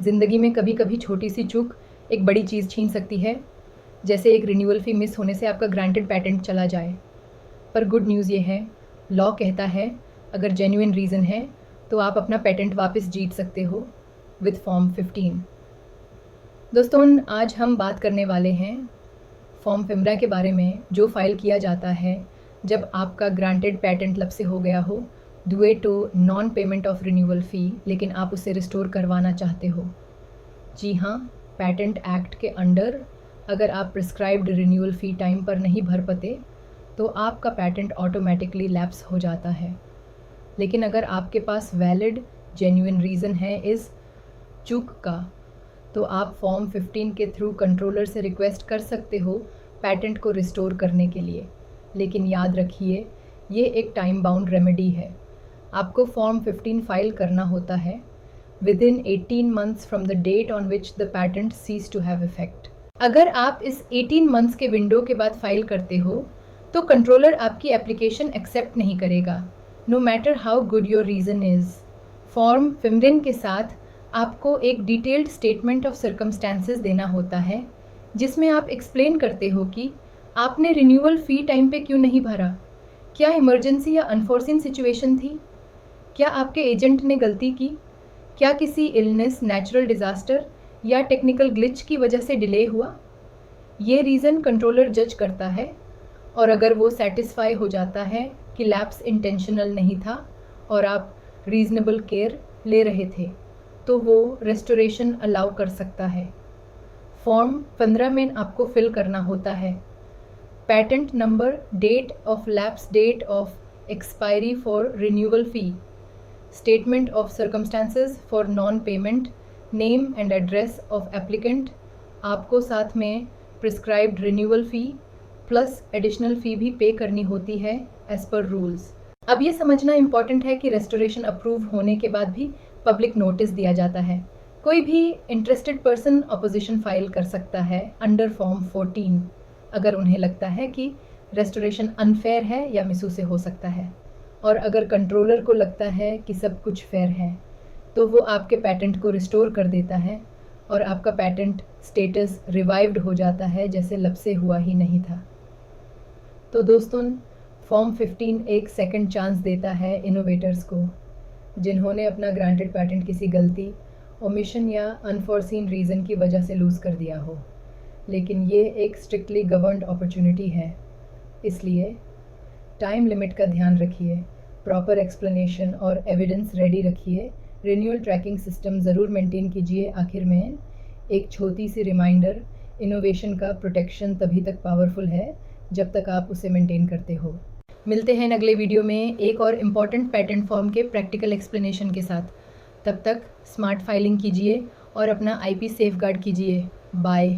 ज़िंदगी में कभी कभी छोटी सी चूक एक बड़ी चीज़ छीन सकती है, जैसे एक रिन्यूअल फ़ी मिस होने से आपका ग्रांटेड पेटेंट चला जाए। पर गुड न्यूज़ ये है, लॉ कहता है अगर जेन्युइन रीज़न है तो आप अपना पेटेंट वापस जीत सकते हो विद फॉर्म 15। दोस्तों, आज हम बात करने वाले हैं फॉर्म 15 के बारे में, जो फ़ाइल किया जाता है जब आपका ग्रांटेड पेटेंट लब से हो गया हो due to non payment of renewal fee, लेकिन आप उसे रिस्टोर करवाना चाहते हो। जी हाँ, पेटेंट एक्ट के अंडर अगर आप प्रिस्क्राइब्ड रिन्यूअल फ़ी टाइम पर नहीं भर पाते तो आपका पेटेंट ऑटोमेटिकली लैप्स हो जाता है। लेकिन अगर आपके पास वैलिड जेन्युइन रीज़न है इस चूक का, तो आप फॉर्म 15 के थ्रू कंट्रोलर से रिक्वेस्ट कर सकते हो पेटेंट को रिस्टोर करने के लिए। लेकिन याद रखिए, ये एक टाइम बाउंड रेमेडी है। आपको फॉर्म 15 फाइल करना होता है within 18 months from the date on which the patent ceased to have effect। अगर आप इस 18 months के विंडो के बाद फाइल करते हो तो कंट्रोलर आपकी एप्लीकेशन एक्सेप्ट नहीं करेगा, no matter how good your reason is. Form 15 के साथ आपको एक डिटेल्ड स्टेटमेंट ऑफ सर्कमस्टेंसेस देना होता है, जिसमें आप एक्सप्लेन करते हो कि आपने रिन्यूअल फ़ी टाइम पे क्यों नहीं भरा, क्या इमरजेंसी या अनफोर्सिन सिचुएशन थी, क्या आपके एजेंट ने गलती की, क्या किसी इलनेस, नेचुरल डिज़ास्टर या टेक्निकल ग्लिच की वजह से डिले हुआ। ये रीज़न कंट्रोलर जज करता है, और अगर वो सेटिस्फाई हो जाता है कि लैप्स इंटेंशनल नहीं था और आप रीज़नेबल केयर ले रहे थे, तो वो रेस्टोरेशन अलाउ कर सकता है। फॉर्म 15 में आपको फिल करना होता है patent number, date of lapse, date of expiry for renewal fee, statement of circumstances for non payment, name and address of applicant. आपको साथ में prescribed renewal fee plus additional fee भी पे करनी होती है एज़ पर रूल्स। अब ये समझना इम्पॉर्टेंट है कि रेस्टोरेशन अप्रूव होने के बाद भी पब्लिक नोटिस दिया जाता है। कोई भी इंटरेस्टेड पर्सन अपोजिशन फाइल कर सकता है अंडर फॉर्म 14, अगर उन्हें लगता है कि रेस्टोरेशन अनफेयर है या मिसू से हो सकता है। और अगर कंट्रोलर को लगता है कि सब कुछ फेयर है, तो वो आपके पेटेंट को रिस्टोर कर देता है और आपका पेटेंट स्टेटस रिवाइव्ड हो जाता है, जैसे लब से हुआ ही नहीं था। तो दोस्तों, फॉर्म 15 एक सेकंड चांस देता है इनोवेटर्स को, जिन्होंने अपना ग्रांटेड पेटेंट किसी गलती, ओमिशन या अनफोर्सीन रीज़न की वजह से लूज़ कर दिया हो। लेकिन ये एक स्ट्रिक्टली गवर्नड अपॉर्चुनिटी है, इसलिए टाइम लिमिट का ध्यान रखिए, प्रॉपर एक्सप्लेनेशन और एविडेंस रेडी रखिए, रिन्यूअल ट्रैकिंग सिस्टम ज़रूर मेंटेन कीजिए। आखिर में एक छोटी सी रिमाइंडर, इनोवेशन का प्रोटेक्शन तभी तक पावरफुल है जब तक आप उसे मेंटेन करते हो। मिलते हैं अगले वीडियो में एक और इम्पॉर्टेंट पेटेंट फॉर्म के प्रैक्टिकल एक्सप्लेनेशन के साथ। तब तक स्मार्ट फाइलिंग कीजिए और अपना IP सेफगार्ड कीजिए। बाय।